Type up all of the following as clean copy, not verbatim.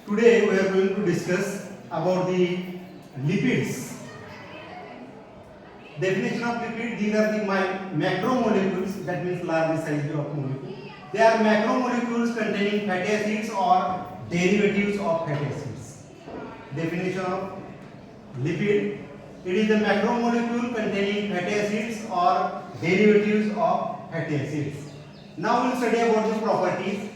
Today we are going to discuss about the lipids. Definition of lipid: these are the macromolecules, that means large size of molecule. They are macromolecules containing fatty acids or derivatives of fatty acids. Definition of lipid: it is a macromolecule containing fatty acids or derivatives of fatty acids. Now we will study about the properties.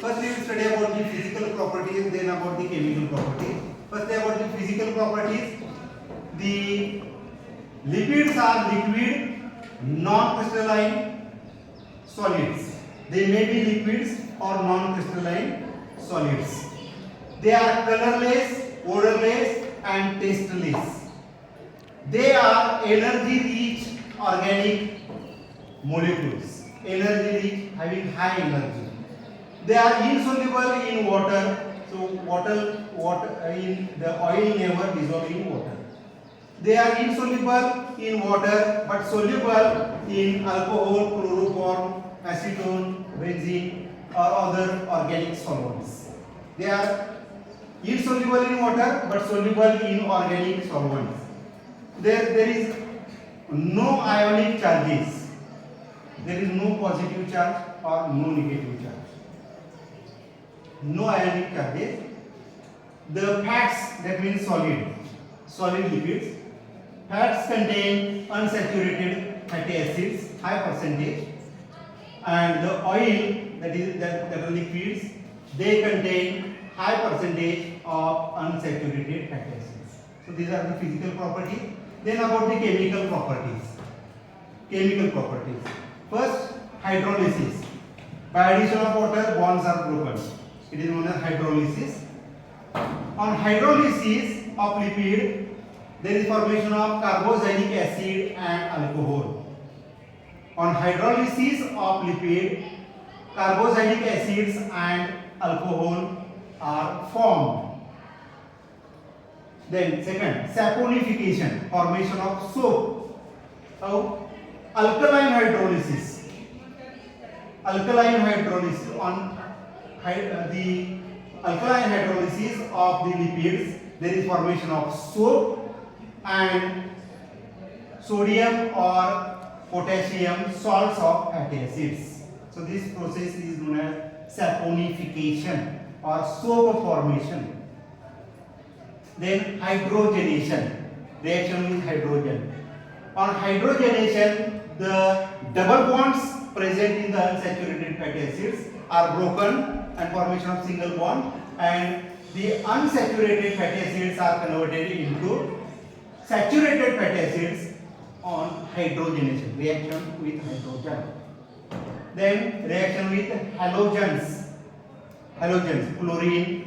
First we will study about the physical properties, then about the chemical properties. First about the physical properties. The lipids are liquid, non-crystalline solids. They may be liquids or non-crystalline solids. They are colorless, odorless and tasteless. They are energy-rich organic molecules. Energy-rich, having high energy. They are insoluble in water, so water in the oil never dissolve in water. They are insoluble in water but soluble in alcohol, chloroform, acetone, benzene or other organic solvents. They are insoluble in water but soluble in organic solvents. There is no ionic charges. There is no positive charge or no negative charge. No ionic charges. The fats, that means solid lipids. Fats contain unsaturated fatty acids, high percentage, and the oil, that are liquids, they contain high percentage of unsaturated fatty acids. So these are the physical properties. Then about the chemical properties. Chemical properties. First, hydrolysis. By addition of water, bonds are broken. It is known as hydrolysis. On hydrolysis of lipid, there is formation of carboxylic acid and alcohol. On hydrolysis of lipid, carboxylic acids and alcohol are formed. Then second, saponification, formation of soap. Now, alkaline hydrolysis. Alkaline hydrolysis on the alkaline hydrolysis of the lipids, there is formation of soap and sodium or potassium salts of fatty acids. So this process is known as saponification or soap formation. Then hydrogenation, reaction with hydrogen. On hydrogenation, the double bonds present in the unsaturated fatty acids are broken and formation of single bond, and the unsaturated fatty acids are converted into saturated fatty acids on hydrogenation, reaction with hydrogen. Then reaction with halogens, chlorine,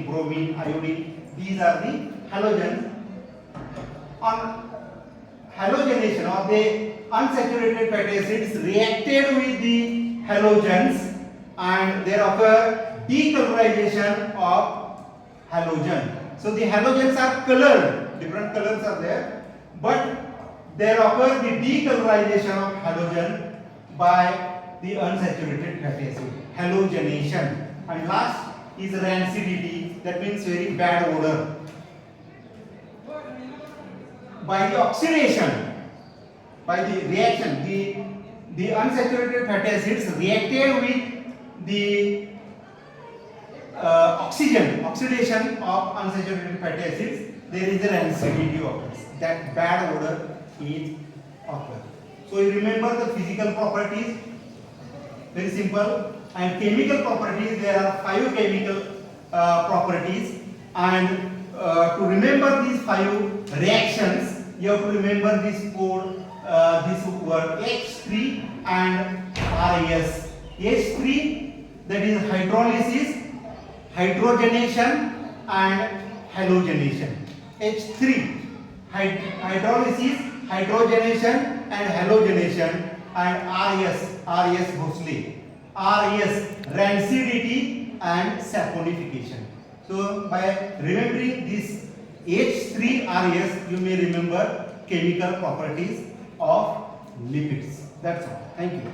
bromine, iodine, these are the halogens. On halogenation, or the unsaturated fatty acids reacted with the halogens and there occur decolorization of halogen. So the halogens are colored, different colors are there, but there occur the decolorization of halogen by the unsaturated fatty acid, halogenation. And last is rancidity, that means very bad odor. By the oxidation, by the reaction, the unsaturated fatty acids reacted with the oxidation of unsaturated fatty acids, there is a rancidity occurs. That bad odor is occurs. So you remember the physical properties, very simple, and chemical properties. There are 5 chemical properties, and to remember these 5 reactions, you have to remember this code, this word H3 and RAS. H3, that is hydrolysis, hydrogenation and halogenation. H3, hydrolysis, hydrogenation and halogenation, and RAS mostly. RAS, rancidity and saponification. So by remembering this H3 RAS, you may remember chemical properties of lipids. That's all. Thank you.